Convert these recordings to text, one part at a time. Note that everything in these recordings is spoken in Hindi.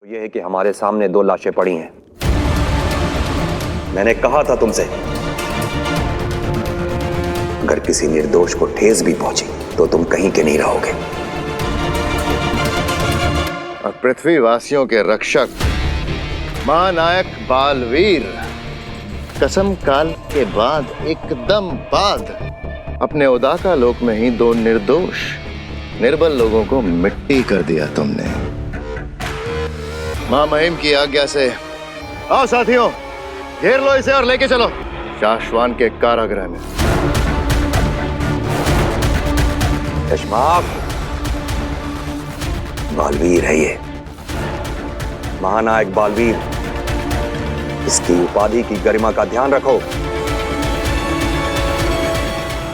यह है कि हमारे सामने 2 लाशें पड़ी हैं। मैंने कहा था तुमसे, अगर किसी निर्दोष को ठेस भी पहुंची तो तुम कहीं के नहीं रहोगे। और पृथ्वीवासियों के रक्षक महानायक बालवीर कसम काल के बाद एकदम बाद अपने उदाका लोक में ही 2 निर्दोष निर्बल लोगों को मिट्टी कर दिया तुमने। मां महिम की आज्ञा से आओ साथियों, घेर लो इसे और लेके चलो शाश्वान के कारागृह में। यशमाक, बालवीर है ये, महानायक बालवीर। इसकी उपाधि की गरिमा का ध्यान रखो।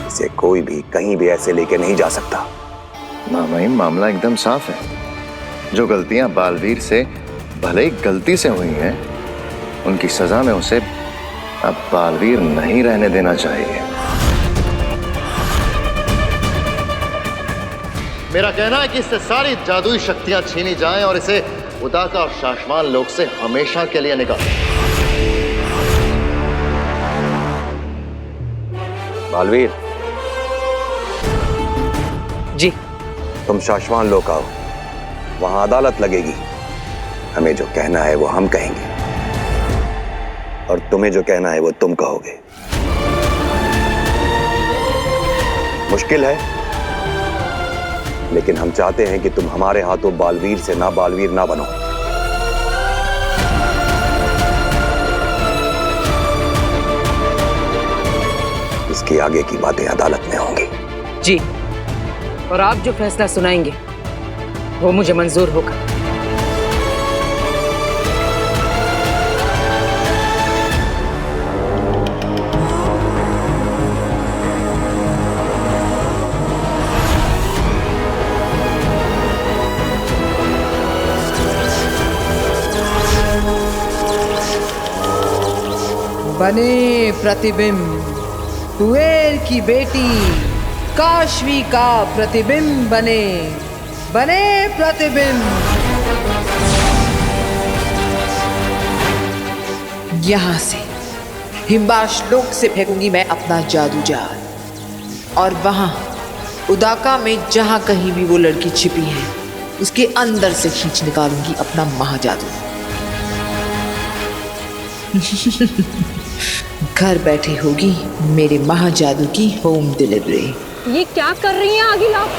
इसे कोई भी कहीं भी ऐसे लेके नहीं जा सकता। मां महिम, मामला एकदम साफ है। जो गलतियां बालवीर से भले ही गलती से हुई हैं, उनकी सजा में उसे अब बालवीर नहीं रहने देना चाहिए। मेरा कहना है कि इससे सारी जादुई शक्तियां छीनी जाएं और इसे उदाका और शाश्वान लोक से हमेशा के लिए निकालें। बालवीर जी। तुम शाश्वान लोक आओ, वहां अदालत लगेगी। हमें जो कहना है वो हम कहेंगे और तुम्हें जो कहना है वो तुम कहोगे। मुश्किल है, लेकिन हम चाहते हैं कि तुम हमारे हाथों बालवीर से ना बालवीर ना बनो। इसके आगे की बातें अदालत में होंगी। जी, और आप जो फैसला सुनाएंगे वो मुझे मंजूर होगा। बने प्रतिबिंब, कुबेर की बेटी काशवी का प्रतिबिंब बने, बने प्रतिबिंब। यहां से हिमबाश लोक से फेंकूंगी मैं अपना जादू जाल, और वहां उदाका में जहां कहीं भी वो लड़की छिपी है उसके अंदर से खींच निकालूंगी अपना महाजादू। घर बैठे होगी मेरे महाजादू की होम डिलीवरी। ये क्या कर रही हैं आगिल आप?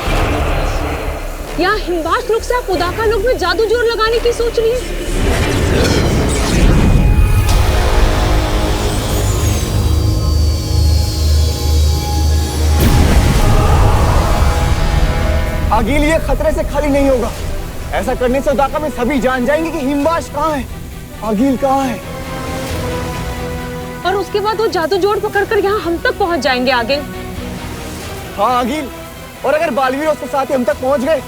यहाँ हिमवास लोक से आप उदाका लोक में जादू जोर लगाने की सोच रही हैं? आगिल, ये खतरे से खाली नहीं होगा। ऐसा करने से उदाका में सभी जान जाएंगे कि हिमवास कहाँ है, आगिल कहाँ है। और उसके बाद वो जादू जोड़ पकड़कर यहाँ हम तक पहुँच जाएंगे आगिल। हाँ आगिल, और अगर बालवीर उसके साथ ही हम तक पहुँच गए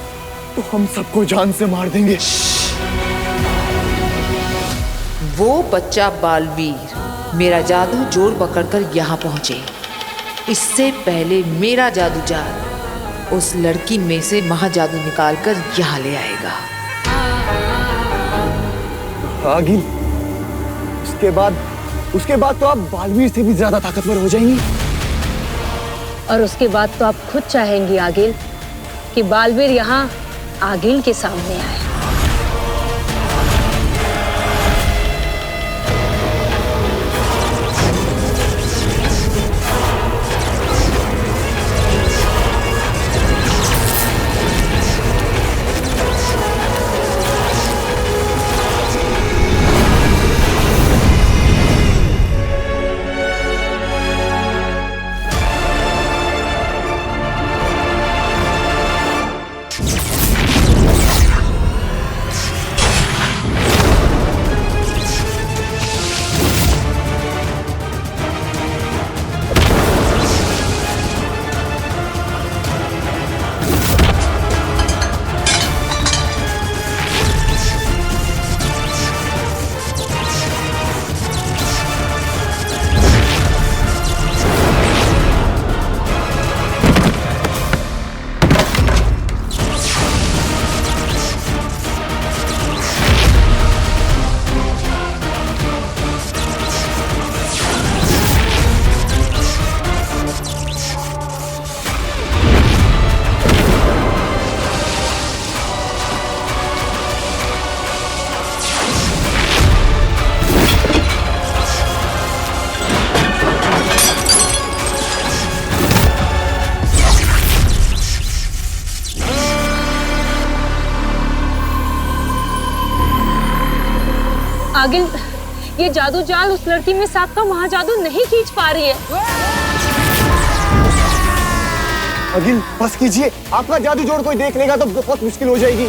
तो हम सबको जान से मार देंगे। वो बच्चा बालवीर मेरा जादू जोड़ पकड़कर यहाँ पहुंचे, इससे पहले मेरा जादू जाल उस लड़की में से महाजादू निकालकर यहाँ ले आएगा। आगिल, उसके बाद तो आप बालवीर से भी ज्यादा ताकतवर हो जाएंगी। और उसके बाद तो आप खुद चाहेंगी आगिल कि बालवीर यहाँ आगिल के सामने आए। आगिल, ये जादू जाल उस लड़की में साथ का महाजादू नहीं खींच पा रही है। अगिल बस कीजिए, आपका जादू जोड़ कोई देख लेगा तो बहुत मुश्किल हो जाएगी।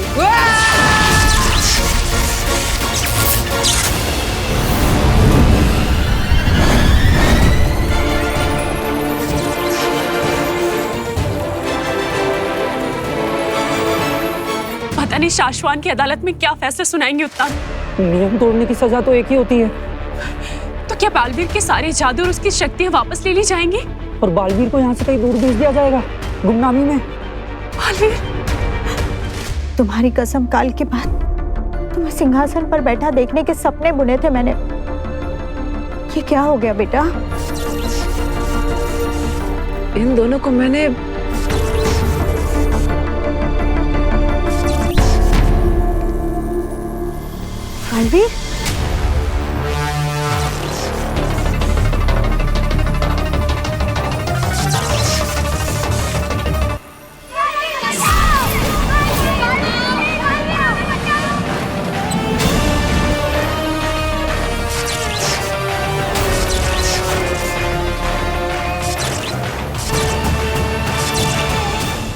पता नहीं शाश्वान की अदालत में क्या फैसला सुनाएंगे उत्तान। नियम तोड़ने की सजा तो एक ही होती है। तो क्या बालवीर के सारे जादू और उसकी शक्तियां वापस ले ली जाएंगी? और बालवीर को यहाँ से कहीं दूर भेज दिया जाएगा, गुमनामी में। बालवीर, तुम्हारी कसम, काल के बाद तुम्हें सिंहासन पर बैठा देखने के सपने बुने थे मैंने। ये क्या हो गया बेटा? इन दोनों को मैंने बालवीर,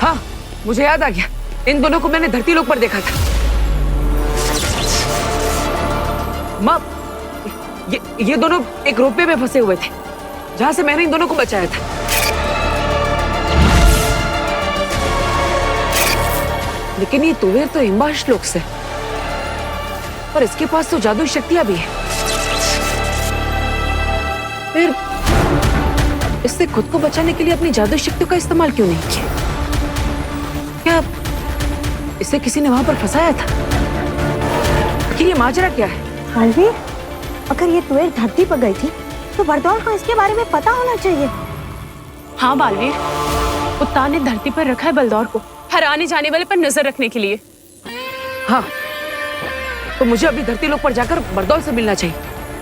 हाँ, मुझे याद आ गया। इन दोनों को मैंने धरती लोक पर देखा था। माँ, ये दोनों एक रोपवे में फंसे हुए थे, जहां से मैंने इन दोनों को बचाया था। लेकिन ये तुवेर तो हिमबाश लोक से, और इसके पास तो जादुई शक्तियां भी है। फिर इससे खुद को बचाने के लिए अपनी जादुई शक्तियों का इस्तेमाल क्यों नहीं किया? क्या इसे किसी ने वहां पर फंसाया था? आखिर ये माजरा क्या है? बालवीर, अगर ये तुवेर धरती पर गई थी तो बरदौल को इसके बारे में पता होना चाहिए। हाँ बालवीर, उत्तान ने धरती पर रखा है बलदौर को हर आने जाने वाले पर नजर रखने के लिए। हाँ, तो मुझे अभी धरती लोक पर जाकर बरदौल से मिलना चाहिए।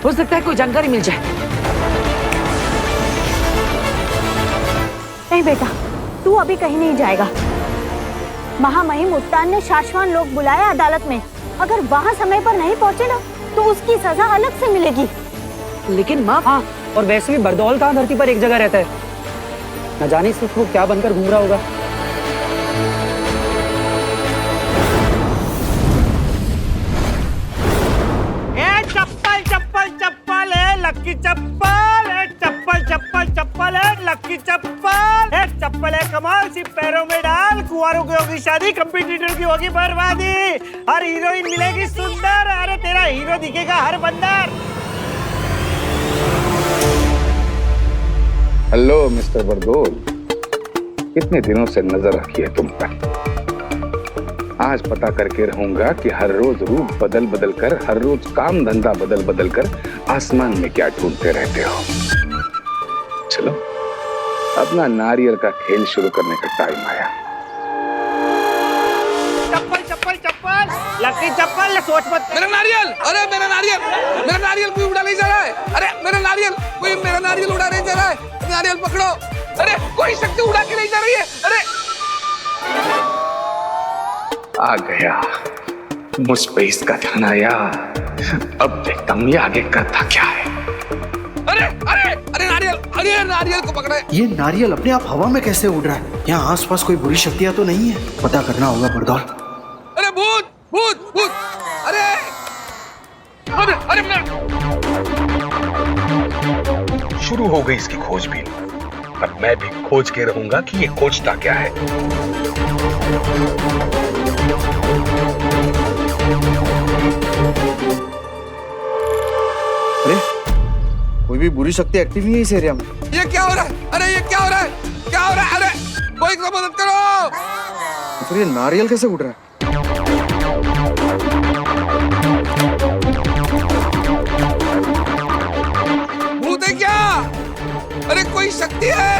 हो सकता है कोई जानकारी मिल जाए। नहीं बेटा, तू अभी कहीं नहीं जाएगा। महामहिम उत्तान ने शाश्वान लोक बुलाया अदालत में। अगर वहाँ समय पर नहीं पहुँचे ना तो उसकी सजा अलग से मिलेगी। लेकिन माँ, हाँ, और वैसे भी बरदौल कहाँ धरती पर एक जगह रहता है। न जाने सिर्फ वो क्या बनकर घूम रहा होगा। चप्पल चप्पल चप्पल है लक्की चप्पल, एक चप्पल चप्पल चप्पल है लक्की चप्पल, एक चप्पल है कमाल, सिर्फ पैरों में डाल। कुंवारों की होगी शादी, कंपटीटर की होगी बर्बादी। हर हीरोइन मिलेगी सुंदर, अरे तेरा हीरो दिखेगा हर बंदर। हेलो मिस्टर बरदौल, कितने दिनों से नजर रखी है तुम पर। आज पता करके रहूंगा कि हर रोज रूप बदल बदल कर, हर रोज काम धंधा बदल बदल कर आसमान में क्या ढूंढते रहते हो। चलो, अपना नारियल का खेल शुरू करने का टाइम आया। चप्पल चप्पल चप्पल लक्की चप्पल, सोच मत। मेरा नारियल, अरे मेरा नारियल कोई उड़ा नहीं जा रहा है। अरे मेरा नारियल, कोई मेरा नारियल उड़ा नहीं जा रहा है। नारियल पकड़ो, अरे कोई शक्ति उड़ा के नहीं जा रही है। अरे आ गया, मुझ पे इसका ध्यान आया। अब देखता हूँ ये आगे करता क्या है। अरे अरे अरे नारियल, अरे नारियल को पकड़े। ये नारियल अपने आप हवा में कैसे उड़ रहा है? यहाँ आसपास कोई बुरी शक्तियाँ तो नहीं है? पता करना होगा बरदौल। अरे भूत भूत भूत, अरे अरे अरे शुरू हो गई इसकी खोजबीन। अब मैं भी खोज के रहूंगा कि ये खोजता क्या है। अरे कोई भी बुरी शक्ति एक्टिव नहीं है इस एरिया में। ये क्या हो रहा है? अरे ये क्या हो रहा है? क्या हो रहा है? अरे कोई तो मदद करो। फिर ये नारियल कैसे उड़ रहा है? भूत है क्या? अरे कोई शक्ति है?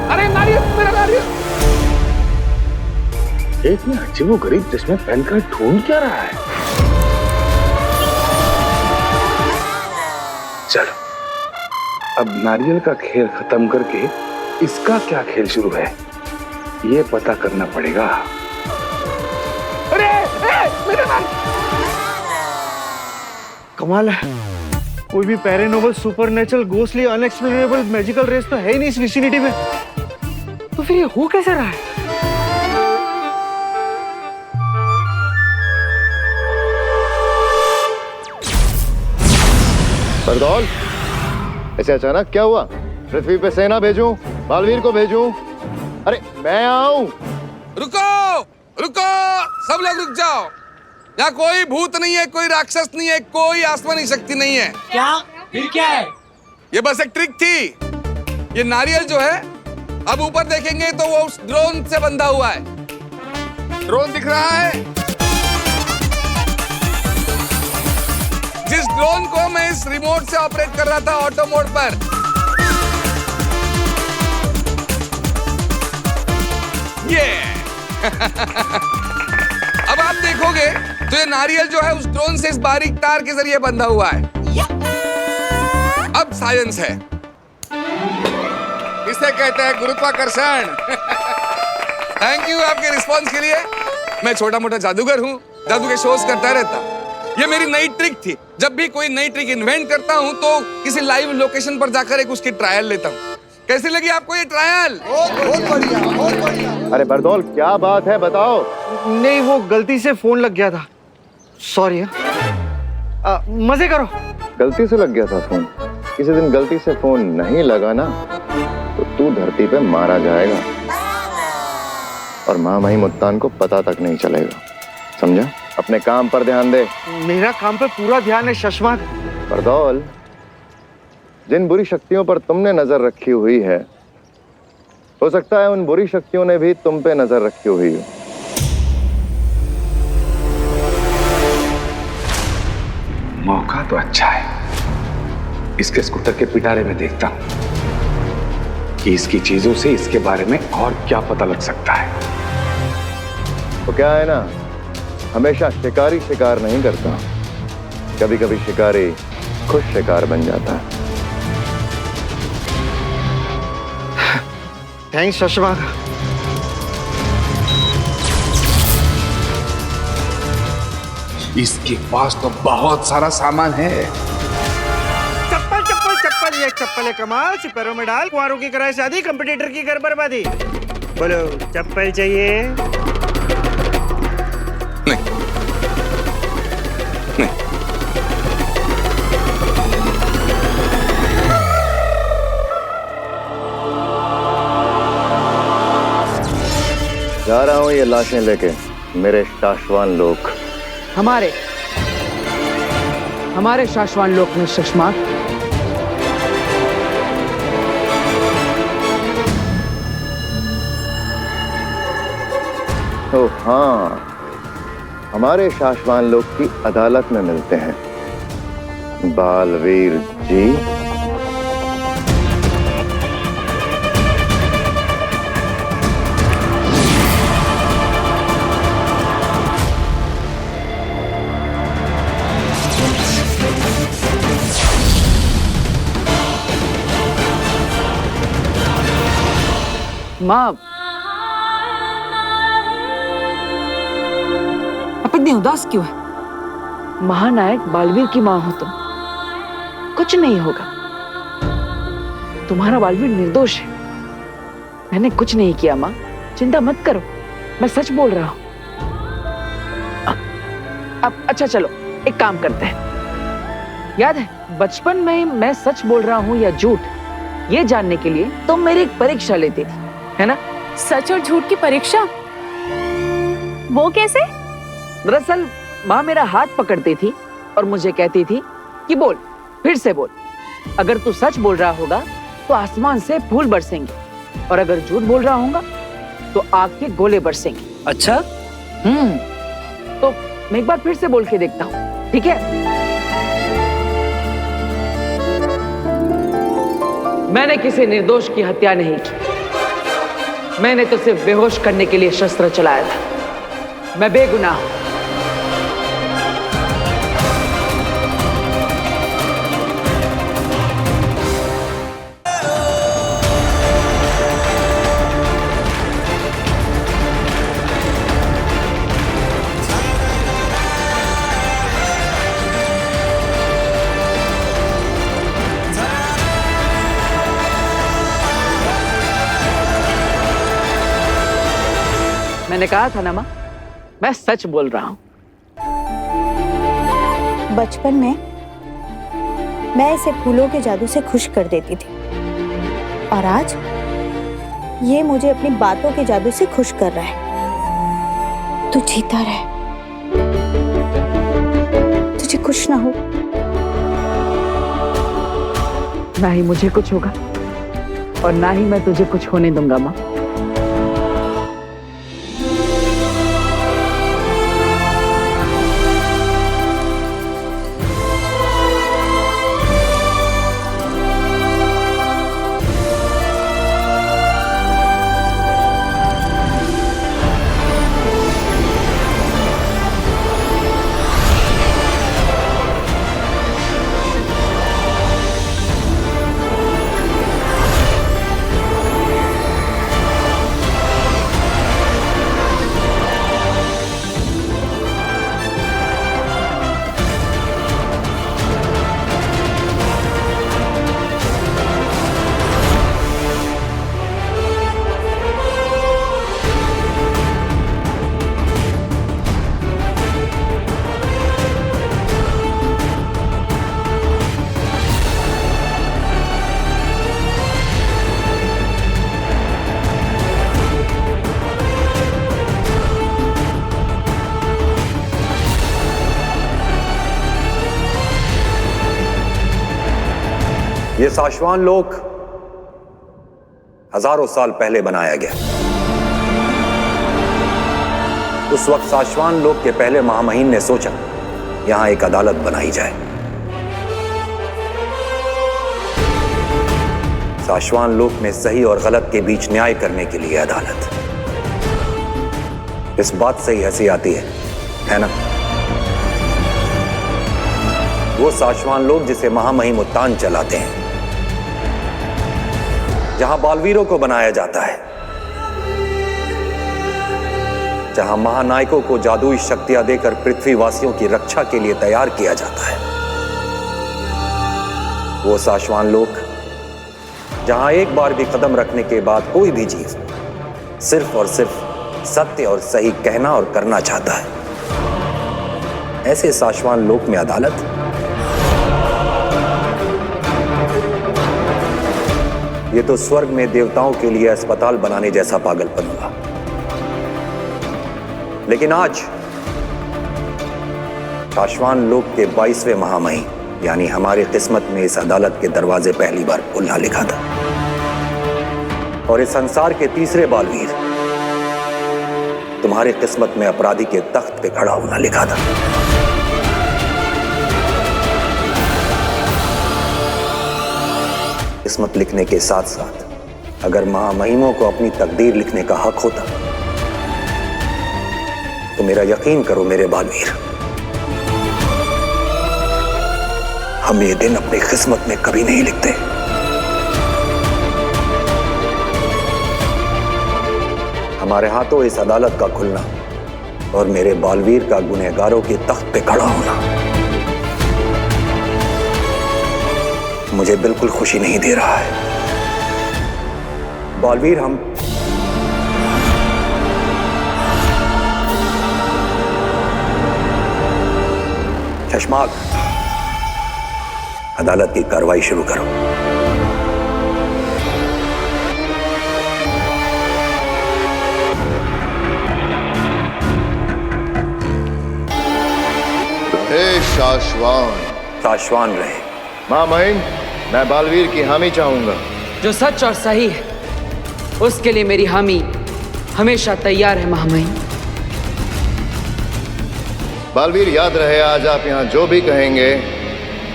अरे नारियल, मेरा नारियल। इतने अजीबोगरीब जिसमें पहनकर ढूंढ क्या रहा है? चलो अब नारियल का खेल खत्म करके इसका क्या खेल शुरू है, ये पता करना पड़ेगा। अरे मेरा नाम कमाल है, कोई भी paranormal, supernatural, ghostly, unexplainable, magical race तो है ही नहीं इस विसिनिटी में, तो फिर ये हो कैसे रहा है? बरदौल, ऐसे अचानक क्या हुआ? पृथ्वी पे सेना भेजूं, बालवीर को भेजूं? अरे मैं आऊं। रुको रुको, सब लोग रुक जाओ। यहाँ कोई भूत नहीं है, कोई राक्षस नहीं है, कोई आसमानी शक्ति नहीं है। क्या? फिर क्या है? ये बस एक ट्रिक थी। ये नारियल जो है, अब ऊपर देखेंगे तो वो उस ड्रोन से बंधा हुआ है। ड्रोन दिख रहा है? जिस ड्रोन को मैं इस रिमोट से ऑपरेट कर रहा था ऑटो मोड पर, ये अब आप देखोगे तो ये नारियल जो है उस ड्रोन से इस बारीक तार के जरिए बंधा हुआ है। अब साइंस है, इसे कहते हैं गुरुत्वाकर्षण। थैंक यू आपके रिस्पांस के लिए। मैं छोटा मोटा जादूगर हूँ, जादू के शोज करता रहता। ये मेरी नई ट्रिक थी। जब भी कोई नई ट्रिक इन्वेंट करता हूँ तो किसी लाइव लोकेशन पर जाकर एक उसकी ट्रायल लेता हूँ। कैसी लगी आपको ये ट्रायल? बहुत बढ़िया, बहुत बढ़िया। अरे बरदौल, क्या बात है, बताओ। नहीं, वो गलती से फोन लग गया था, सॉरी। मजे करो। गलती से लग गया था फोन? किसी दिन गलती से फोन नहीं लगा ना तो तू धरती पे मारा जाएगा और महामहिम मुत्तान को पता तक नहीं चलेगा, समझा? अपने काम पर ध्यान दे। मेरा काम पे पूरा ध्यान है शशमाक। बरदौल, जिन बुरी शक्तियों पर तुमने नजर रखी हुई है, हो सकता है उन बुरी शक्तियों ने भी तुम पे नजर रखी हुई हो। मौका तो अच्छा है, इसके स्कूटर के पिटारे में देखता हूं कि इसकी चीजों से इसके बारे में और क्या पता लग सकता है। तो क्या है ना, हमेशा शिकारी शिकार नहीं करता, कभी कभी शिकारी खुद शिकार बन जाता है। थैंक्स शशमाक। इसके पास तो बहुत सारा सामान है। चप्पल चप्पल चप्पल, ये चप्पल है कमाल, सिपैरों में डाल, कुंवारों की कराए शादी, कंपटीटर की घर बर्बादी। बोलो चप्पल चाहिए? नहीं नहीं। जा रहा हूं ये लाशें लेके, मेरे शाश्वान लोक। हमारे शाश्वान लोक में शशमाक। तो हाँ, हमारे शाश्वान लोक की अदालत में मिलते हैं बालवीर जी। माँ, आप इतनी उदास क्यों है? महानायक बालवीर की माँ हो तुम, कुछ नहीं होगा। तुम्हारा बालवीर निर्दोष है, मैंने कुछ नहीं किया माँ, चिंता मत करो, मैं सच बोल रहा हूँ। अब अच्छा चलो, एक काम करते हैं। याद है बचपन में मैं सच बोल रहा हूँ या झूठ, ये जानने के लिए तुम मेरी एक परीक्षा लेती थी, है ना? सच और झूठ की परीक्षा? वो कैसे? दरअसल माँ मेरा हाथ पकड़ती थी और मुझे कहती थी कि बोल, फिर से बोल। अगर तू सच बोल रहा होगा तो आसमान से फूल बरसेंगे, और अगर झूठ बोल रहा होगा तो आग के गोले बरसेंगे। अच्छा? तो मैं एक बार फिर से बोल के देखता हूँ, ठीक है? मैंने किसी निर्दोष की हत्या नहीं की, मैंने तो सिर्फ बेहोश करने के लिए शस्त्र चलाया था। मैं बेगुनाह हूं। मैंने कहा था ना माँ, मैं सच बोल रहा हूँ। बचपन में मैं इसे फूलों के जादू से खुश कर देती थी और आज ये मुझे अपनी बातों के जादू से खुश कर रहा है। तू जीता रहे, तुझे कुछ ना हो। ना ही मुझे कुछ होगा और ना ही मैं तुझे कुछ होने दूंगा माँ। ये साशवान लोक हजारों साल पहले बनाया गया। उस वक्त साशवान लोक के पहले महामहिम ने सोचा यहां एक अदालत बनाई जाए। साशवान लोक में सही और गलत के बीच न्याय करने के लिए अदालत। इस बात से ही हंसी आती है ना? वो साशवान लोग जिसे महामहिम उत्तान चलाते हैं, जहां बालवीरों को बनाया जाता है, जहां महानायकों को जादुई शक्तियां देकर पृथ्वीवासियों की रक्षा के लिए तैयार किया जाता है। वो साशवान लोक जहां एक बार भी कदम रखने के बाद कोई भी चीज सिर्फ और सिर्फ सत्य और सही कहना और करना चाहता है। ऐसे साशवान लोक में अदालत ये तो स्वर्ग में देवताओं के लिए अस्पताल बनाने जैसा पागलपन हुआ। लेकिन आज साशवान लोक के 22वें महामहिम यानी हमारी किस्मत में इस अदालत के दरवाजे पहली बार खुलना लिखा था और इस संसार के तीसरे बालवीर तुम्हारी किस्मत में अपराधी के तख्त पे खड़ा होना लिखा था। किस्मत लिखने के साथ साथ अगर महामहिमों को अपनी तकदीर लिखने का हक होता तो मेरा यकीन करो मेरे बालवीर, हम ये दिन अपनी किस्मत में कभी नहीं लिखते। हमारे हाथों इस अदालत का खुलना और मेरे बालवीर का गुनहगारों के तख्त पे खड़ा होना मुझे बिल्कुल खुशी नहीं दे रहा है। बालवीर, हम चश्माक, अदालत की कार्रवाई शुरू करो। हे साशवान रहे। महामहिम, मैं बालवीर की हामी चाहूंगा। जो सच और सही है उसके लिए मेरी हामी हमेशा तैयार है महामहिम। बालवीर, याद रहे आज आप यहाँ जो भी कहेंगे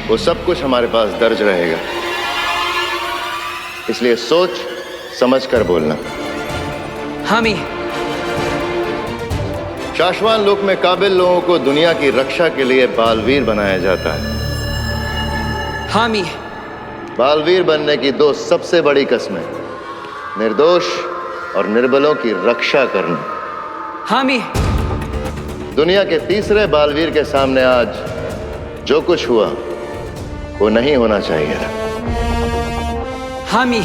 वो सब कुछ हमारे पास दर्ज रहेगा, इसलिए सोच समझ कर बोलना। हामी। साशवान लोक में काबिल लोगों को दुनिया की रक्षा के लिए बालवीर बनाया जाता है। हामी। बालवीर बनने की दो सबसे बड़ी कस्में, निर्दोष और निर्बलों की रक्षा करना। हामी। दुनिया के तीसरे बालवीर के सामने आज जो कुछ हुआ वो नहीं होना चाहिए था। हामी।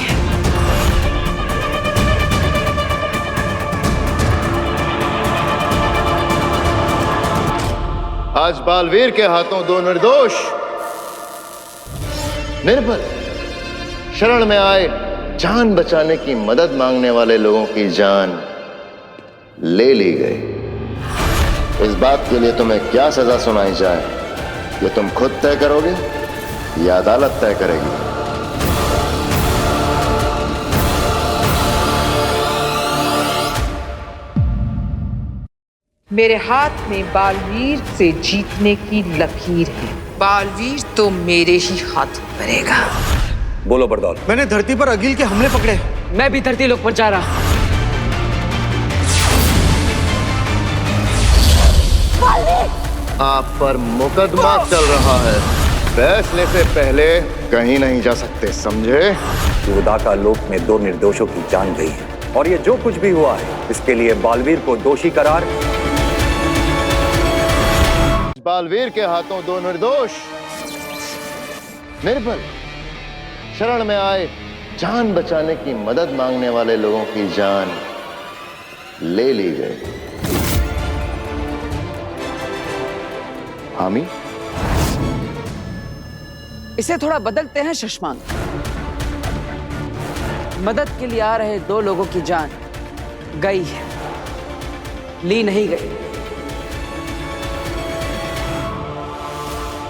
आज बालवीर के हाथों दो निर्दोष, निर्बल, शरण में आए जान बचाने की मदद मांगने वाले लोगों की जान ले ली गई। इस बात के लिए तुम्हें क्या सजा सुनाई जाए, ये तुम खुद तय करोगे या अदालत तय करेगी? मेरे हाथ में बालवीर से जीतने की लकीर है। बालवीर तो मेरे ही हाथ मरेगा। बोलो बरदौल। मैंने धरती पर अगिल के हमले पकड़े। मैं भी धरती लोक पर जा रहा। आप पर मुकदमा चल रहा है, फैसले से पहले कहीं नहीं जा सकते, समझे? उदाका लोक में दो निर्दोषों की जान गई है और ये जो कुछ भी हुआ है इसके लिए बालवीर को दोषी करार। बालवीर के हाथों दो निर्दोष, निर्बल, शरण में आए जान बचाने की मदद मांगने वाले लोगों की जान ले ली गई। हामी, इसे थोड़ा बदलते हैं शशांक। मदद के लिए आ रहे दो लोगों की जान गई है, ली नहीं गई।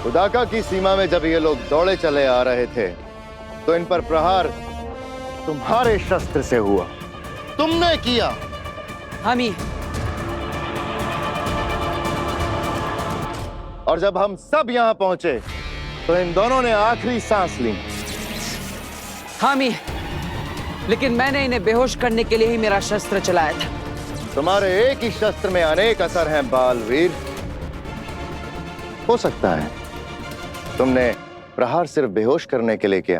उदाका की सीमा में जब ये लोग दौड़े चले आ रहे थे तो इन पर प्रहार तुम्हारे शस्त्र से हुआ, तुमने किया। हामी, और जब हम सब यहां पहुंचे तो इन दोनों ने आखिरी सांस ली। हामी, लेकिन मैंने इन्हें बेहोश करने के लिए ही मेरा शस्त्र चलाया था। तुम्हारे एक ही शस्त्र में अनेक असर हैं बालवीर। हो सकता है तुमने प्रहार सिर्फ बेहोश करने के लिए किया,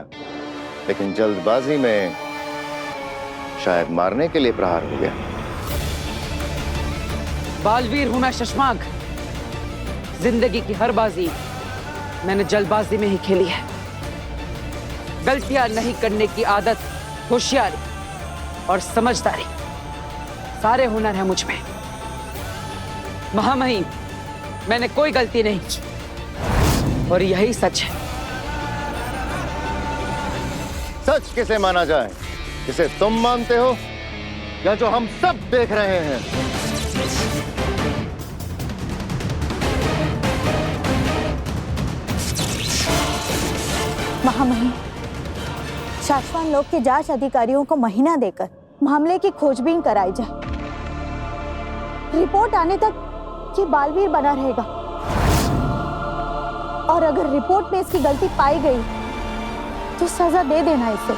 लेकिन जल्दबाजी में शायद मारने के लिए प्रहार हो गया। बालवीर हूं मैं शशांक। जिंदगी की हर बाजी मैंने जल्दबाजी में ही खेली है। गलतियां नहीं करने की आदत, होशियारी और समझदारी, सारे हुनर हैं मुझ में। महामहिम, मैंने कोई गलती नहीं की और यही सच है। सच किसे माना जाए, जिसे तुम मानते हो या जो हम सब देख रहे हैं? महामहिम, शाश्वान लोक के जांच अधिकारियों को महीना देकर मामले की खोजबीन कराई जाए। रिपोर्ट आने तक ये बालवीर बना रहेगा और अगर रिपोर्ट में इसकी गलती पाई गई तो सजा दे देना इसे।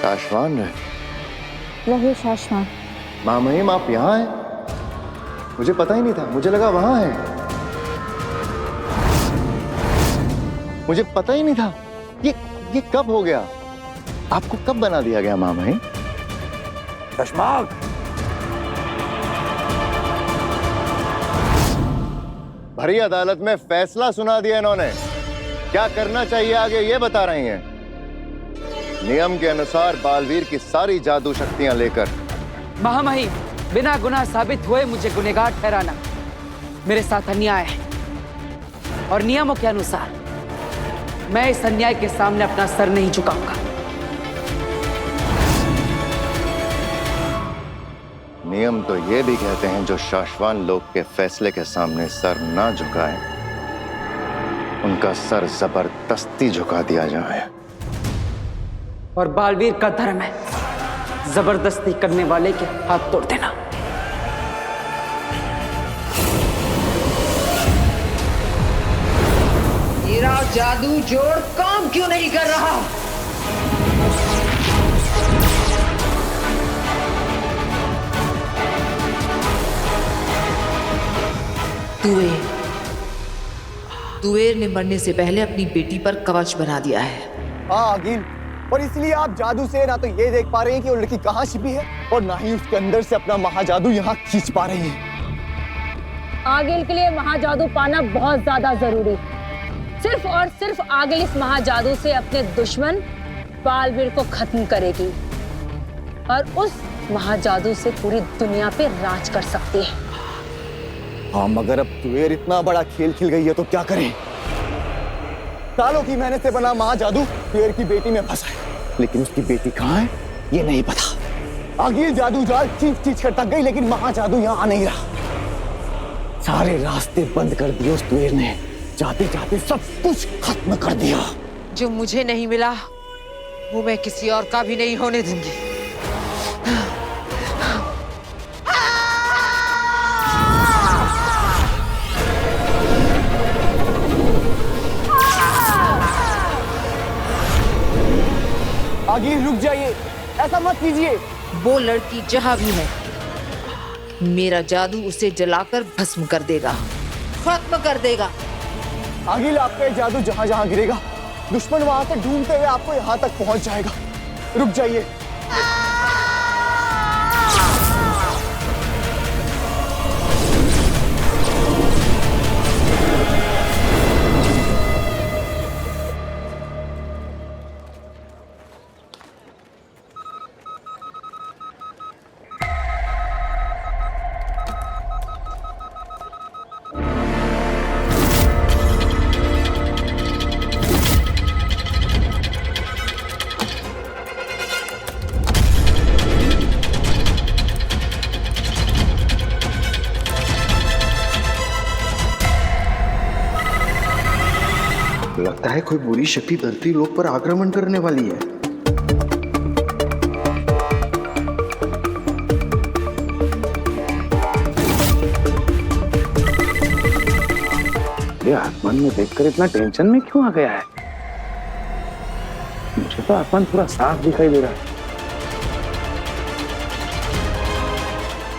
शाश्वान रहे शाश्वान। महामहिम, आप यहाँ हैं? मुझे पता ही नहीं था, मुझे लगा वहां है। मुझे पता ही नहीं था। ये कब हो गया? आपको कब बना दिया गया महामहिम? शशांक, भरी अदालत में फैसला सुना दिया इन्होंने। क्या करना चाहिए आगे ये बता रही हैं। नियम के अनुसार बालवीर की सारी जादू शक्तियां लेकर। महामहिम, बिना गुनाह साबित हुए मुझे गुनहगार ठहराना मेरे साथ अन्याय है और नियमों के अनुसार मैं इस अन्याय के सामने अपना सर नहीं झुकाऊंगा। नियम तो ये भी कहते हैं जो शाश्वान लोक के फैसले के सामने सर ना झुकाए, उनका सर जबरदस्ती झुका दिया जाए। और बालवीर का धर्म है जबरदस्ती करने वाले के हाथ तोड़ देना। मेरा जादू जोड़ काम क्यों नहीं कर रहा? तुवेर ने मरने से पहले अपनी बेटी पर कवच बना दिया है। हाँ अगिल, और इसलिए आप जादू से ना तो ये देख पा रहे हैं कि वो लड़की कहाँ छिपी है और ना ही उसके अंदर से अपना महाजादू यहाँ खींच पा रही है। आगिल के लिए महाजादू पाना बहुत ज्यादा जरूरी। सिर्फ और सिर्फ आगिल इस महाजादू से अपने दुश्मन बालवीर को खत्म करेगी और उस महाजादू से पूरी दुनिया पे राज कर सकती है। हाँ, मगर अब तुएर इतना बड़ा खेल खेल गई है तो क्या करें? सालों की मेहनत से बना महाजादू तुएर की बेटी में फंसा है, लेकिन उसकी बेटी कहाँ है ये नहीं पता। आगिल जादू जाल चीख चीख कर थक गई, लेकिन महाजादू यहाँ आ नहीं रहा। सारे रास्ते बंद कर दिए उस तुएर ने, जाते जाते सब कुछ खत्म कर दिया। जो मुझे नहीं मिला वो मैं किसी और का भी नहीं होने दूंगी। आगिल रुक जाइए, ऐसा मत कीजिए। वो लड़की जहां भी है, मेरा जादू उसे जलाकर भस्म कर देगा, खत्म कर देगा। आगिल आपका जादू जहां जहां गिरेगा, दुश्मन वहां से ढूंढते हुए आपको यहां तक पहुंच जाएगा। रुक जाइए। लगता है कोई बुरी शक्ति धरती लोक पर आक्रमण करने वाली है। ये आसमान में देखकर इतना टेंशन में क्यों आ गया है? मुझे तो आसमान पूरा साफ दिखाई दे रहा है।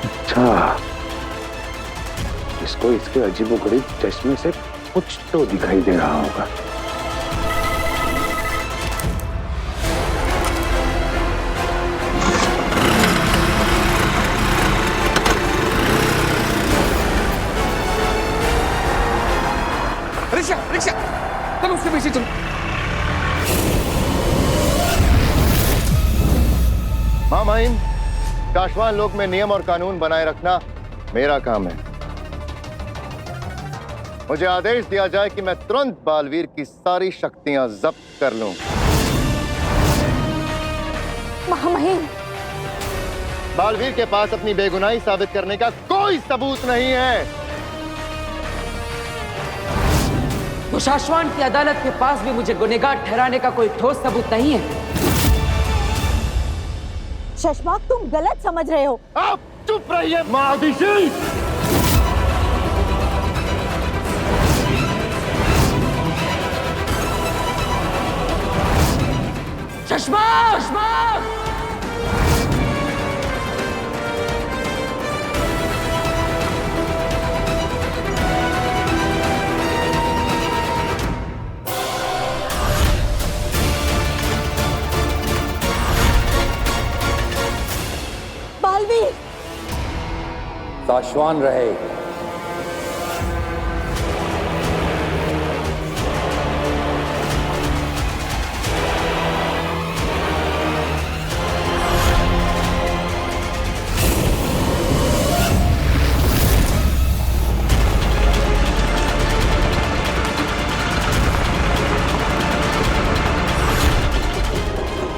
अच्छा, इसको इसके अजीबोगरीब चश्मे से कुछ तो दिखाई दे रहा होगा। रिक्शा रिक्शा, तुम उसके पीछे चलो। हाँ माहिम, काशवान लोक में नियम और कानून बनाए रखना मेरा काम है। मुझे आदेश दिया जाए कि मैं तुरंत बालवीर की सारी शक्तियां जब्त कर लूं। महामहिम, बालवीर के पास अपनी बेगुनाही साबित करने का कोई सबूत नहीं है। तो शाश्वान की अदालत के पास भी मुझे गुनहगार ठहराने का कोई ठोस सबूत नहीं है। शशमाक, तुम गलत समझ रहे हो। आप चुप रहिए महादिशी। शशमाक! बालवीर, शाश्वान रहे।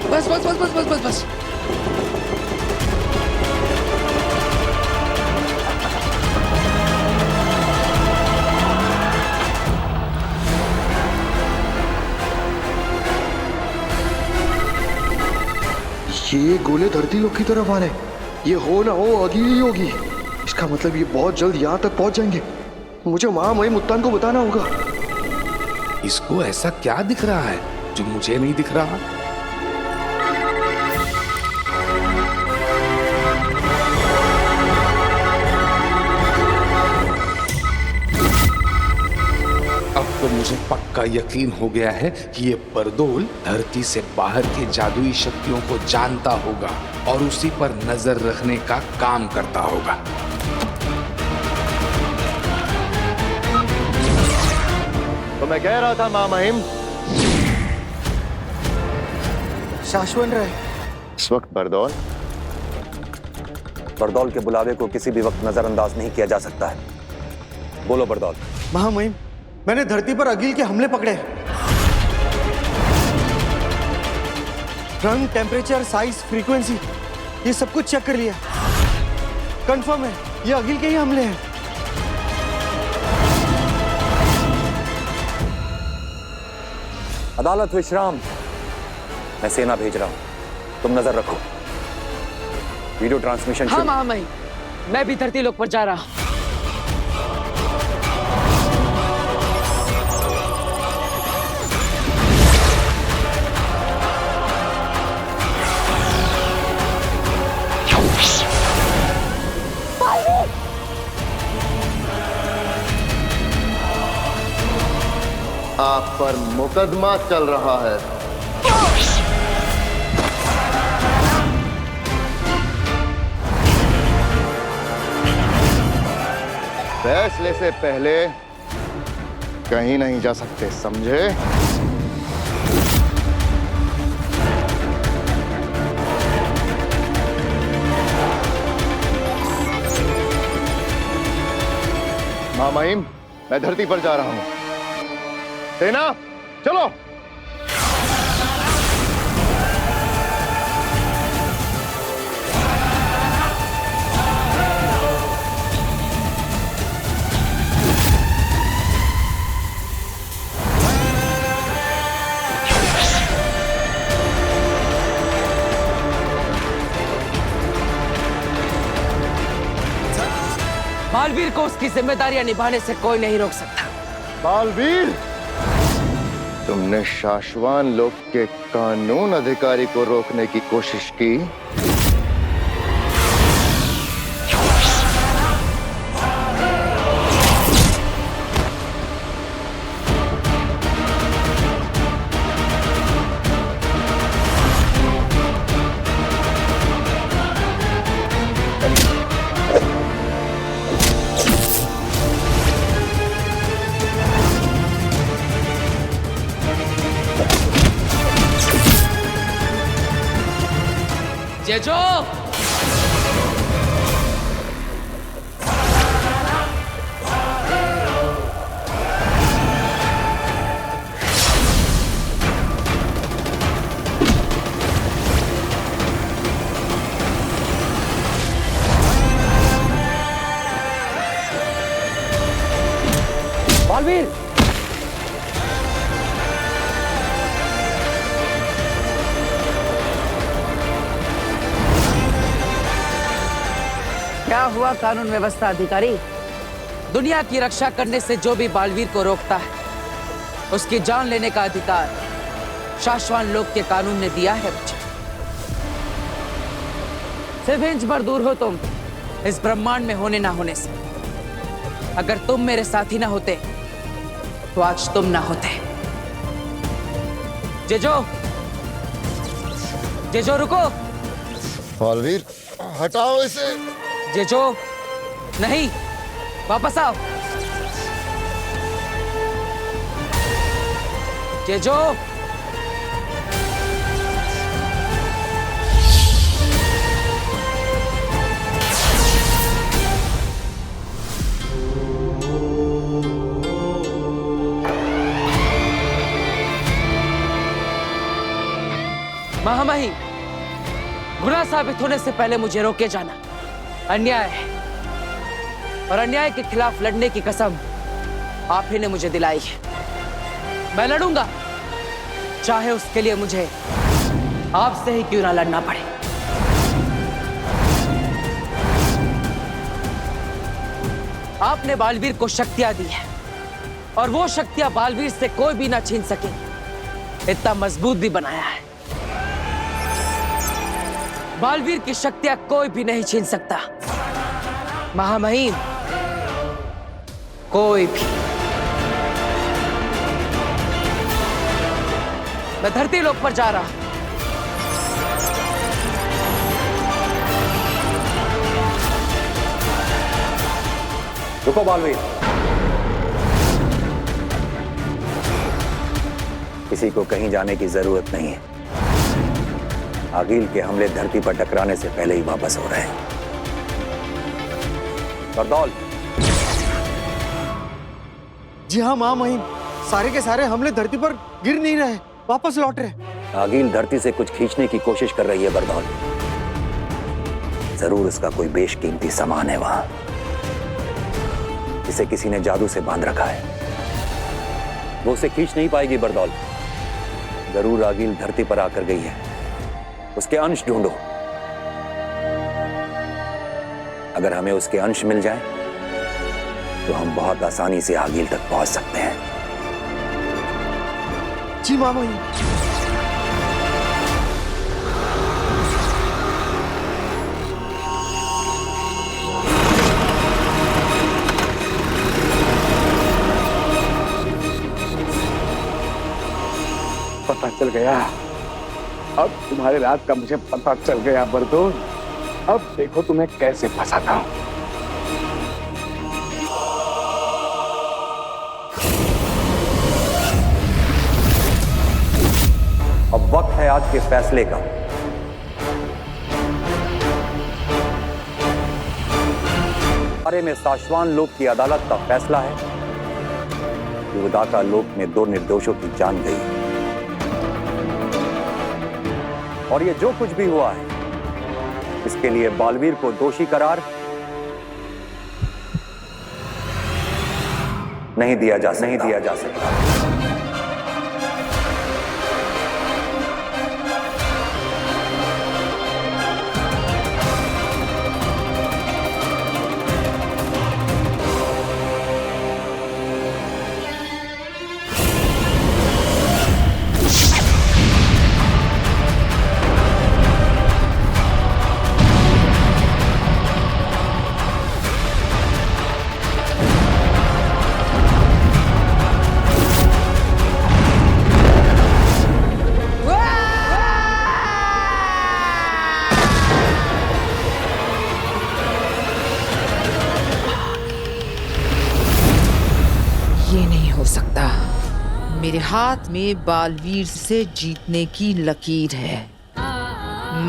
बस बस बस बस बस बस बस। ये गोले धरती लोक की तरफ आ रहे हैं। ये हो ना हो आगे ही होगी। इसका मतलब ये बहुत जल्द यहाँ तक पहुंच जाएंगे। मुझे महामहिम उत्तान को बताना होगा। इसको ऐसा क्या दिख रहा है जो मुझे नहीं दिख रहा? अब तो मुझे पक्का यकीन हो गया है कि ये बरदोल धरती से बाहर के जादुई शक्तियों को जानता होगा और उसी पर नजर रखने का काम करता होगा। तो मैं कह रहा था महामहिम, शाश्वन रहे। इस वक्त बरदौल बरदौल के बुलावे को किसी भी वक्त नजरअंदाज नहीं किया जा सकता है। बोलो बरदौल। महामहिम, मैंने धरती पर अगिल के हमले पकड़े। रंग, टेम्परेचर, साइज, फ्रीक्वेंसी, ये सब कुछ चेक कर लिया। कंफर्म है ये अगिल के ही हमले हैं। अदालत विश्राम। मैं सेना भेज रहा हूं, तुम नजर रखो। Video transmission. हाँ महामहिम, मैं भी धरती लोक पर जा रहा हूं। आप पर मुकदमा चल रहा है। फैसले से पहले कहीं नहीं जा सकते, समझे? महामहिम, मैं धरती पर जा रहा हूं। सेना चलो। बालवीर को उसकी जिम्मेदारियां निभाने से कोई नहीं रोक सकता। बालवीर, तुमने शाश्वान लोक के कानून अधिकारी को रोकने की कोशिश की। जेजो, बालवीर, क्या हुआ कानून व्यवस्था अधिकारी? दुनिया की रक्षा करने से जो भी बालवीर को रोकता है, उसकी जान लेने का अधिकार शाश्वान लोक के कानून ने दिया है मुझे। सिर्फ इंच भर दूर हो तुम इस ब्रह्मांड में होने ना होने से। अगर तुम मेरे साथी ना होते तो आज तुम ना होते। जेजो, जेजो रुको। बालवीर, हटाओ इसे। जेजो, नहीं, वापस आओ। जेजो, महामहिम, गुनाह साबित होने से पहले मुझे रोके जाना अन्याय है, और अन्याय के खिलाफ लड़ने की कसम आप ही ने मुझे दिलाई है। मैं लड़ूंगा, चाहे उसके लिए मुझे आपसे ही क्यों ना लड़ना पड़े। आपने बालवीर को शक्तियां दी है, और वो शक्तियां बालवीर से कोई भी ना छीन सके, इतना मजबूत भी बनाया है। बालवीर की शक्तियां कोई भी नहीं छीन सकता, महामहिम, कोई भी। मैं धरती लोक पर जा रहा हूं। रुको बालवीर, किसी को कहीं जाने की जरूरत नहीं है। आगिल के हमले धरती पर टकराने से पहले ही वापस हो रहे हैं। बरदौल। जी हाँ माँ महिम, सारे के सारे हमले धरती पर गिर नहीं रहे, वापस लौट रहे। आगिल धरती से कुछ खींचने की कोशिश कर रही है बरदौल। जरूर उसका कोई बेशकीमती सामान है वहां, इसे किसी ने जादू से बांध रखा है। वो उसे खींच नहीं पाएगी बरदौल। जरूर आगिल धरती पर आकर गई है, उसके अंश ढूंढो। अगर हमें उसके अंश मिल जाए तो हम बहुत आसानी से आगिल तक पहुंच सकते हैं। जी माँ महिम। पता चल गया, अब तुम्हारे राज का मुझे पता चल गया बरदौल। अब देखो तुम्हें कैसे फंसाता हूं। अब वक्त है आज के फैसले का। बारे में साशवान लोक की अदालत का फैसला है कि उदाका लोक में 2 निर्दोषों की जान गई, और ये जो कुछ भी हुआ है इसके लिए बालवीर को दोषी करार नहीं दिया जा सकता। ये नहीं हो सकता। मेरे हाथ में बालवीर से जीतने की लकीर है।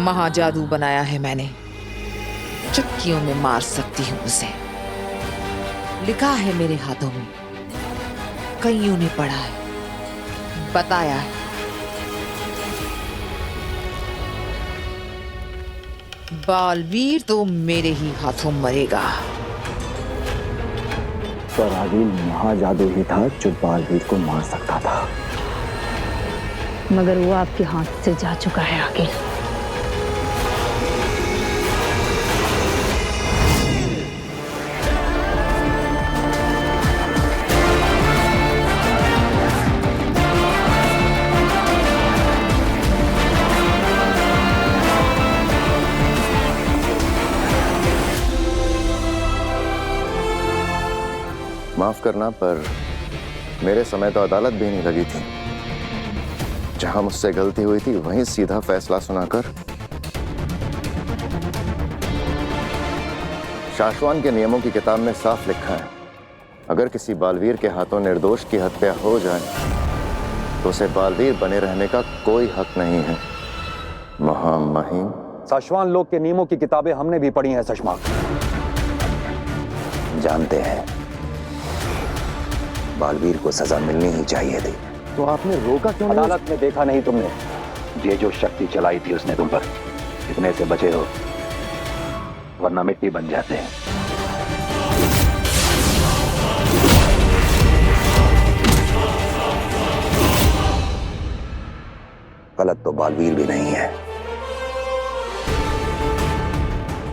महाजादू बनाया है मैंने, चक्कियों में मार सकती हूँ उसे। लिखा है मेरे हाथों में, कईयों ने पढ़ा है, बताया है। बालवीर तो मेरे ही हाथों मरेगा। पर आगिल महाजादू ही था जो बालवीर को मार सकता था। मगर वो आपके हाथ से जा चुका है आगिल। माफ करना, पर मेरे समय तो अदालत भी नहीं लगी थी। जहां मुझसे गलती हुई थी वहीं सीधा फैसला सुनाकर शाश्वान के नियमों की किताब में साफ लिखा है, अगर किसी बालवीर के हाथों निर्दोष की हत्या हो जाए तो उसे बालवीर बने रहने का कोई हक नहीं है। महामहिम, साशवान लोक के नियमों की किताबें हमने भी पढ़ी हैं सशमाक। जानते हैं बालवीर को सजा मिलनी ही चाहिए थी। तो आपने रोका क्यों नहीं? अदालत में देखा नहीं तुमने? ये जो शक्ति चलाई थी उसने तुम पर, इतने से बचे हो वरना मिट्टी बन जाते हैं। गलत तो बालवीर भी नहीं है।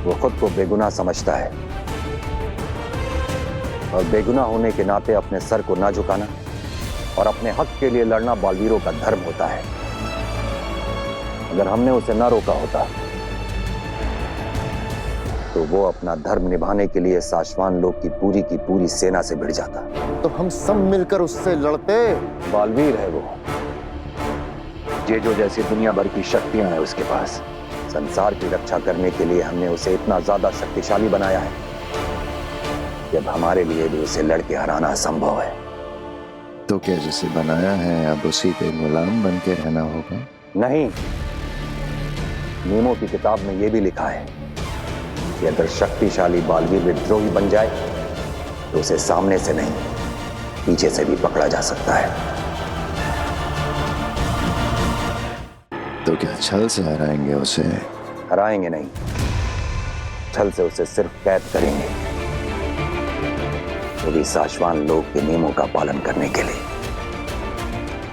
वो खुद को बेगुनाह समझता है, और बेगुनाह होने के नाते अपने सर को ना झुकाना और अपने हक के लिए लड़ना बालवीरों का धर्म होता है। अगर हमने उसे ना रोका होता तो वो अपना धर्म निभाने के लिए साशवान लोक की पूरी सेना से भिड़ जाता। तो हम सब मिलकर उससे लड़ते। बालवीर है वो, जेजो जैसी दुनिया भर की शक्तियां हैं उसके पास। संसार की रक्षा करने के लिए हमने उसे इतना ज्यादा शक्तिशाली बनाया है कि अब हमारे लिए भी उसे लड़के हराना असंभव है। तो क्या जिसे बनाया है अब उसी के गुलाम बन के रहना होगा? नहीं, नियमों की किताब में यह भी लिखा है कि अगर शक्तिशाली बालवीर विद्रोही बन जाए तो उसे सामने से नहीं, पीछे से भी पकड़ा जा सकता है। तो क्या छल से हराएंगे उसे? हराएंगे नहीं, छल से उसे सिर्फ कैद करेंगे, वो भी साशवान लोक के नियमों का पालन करने के लिए।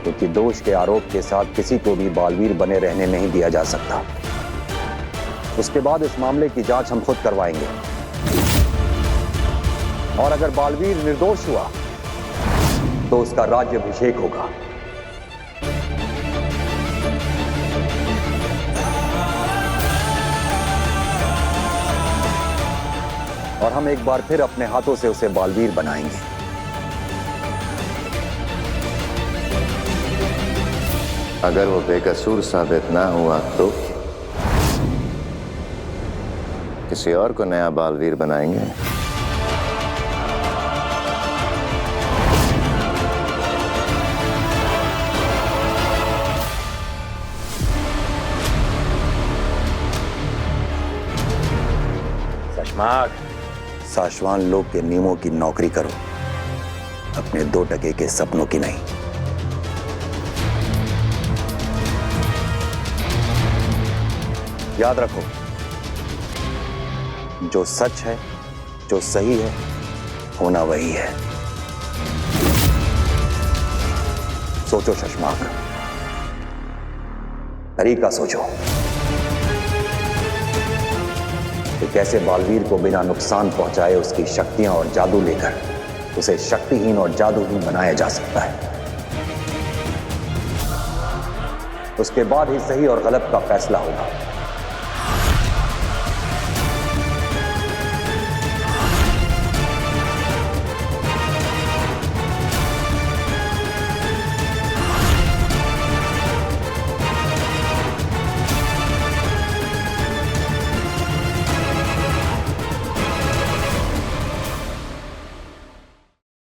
क्योंकि दोष के आरोप के साथ किसी को भी बालवीर बने रहने नहीं दिया जा सकता। उसके बाद इस मामले की जांच हम खुद करवाएंगे, और अगर बालवीर निर्दोष हुआ तो उसका राज्याभिषेक होगा। और हम एक बार फिर अपने हाथों से उसे बालवीर बनाएंगे। अगर वो बेकसूर साबित ना हुआ तो किसी और को नया बालवीर बनाएंगे। साशवान लोक के नियमों की नौकरी करो, अपने 2 टके के सपनों की नहीं। याद रखो, जो सच है, जो सही है, होना वही है। सोचो शशमाक, तरीका सोचो कि कैसे बालवीर को बिना नुकसान पहुंचाए उसकी शक्तियां और जादू लेकर उसे शक्तिहीन और जादूहीन बनाया जा सकता है। उसके बाद ही सही और गलत का फैसला होगा।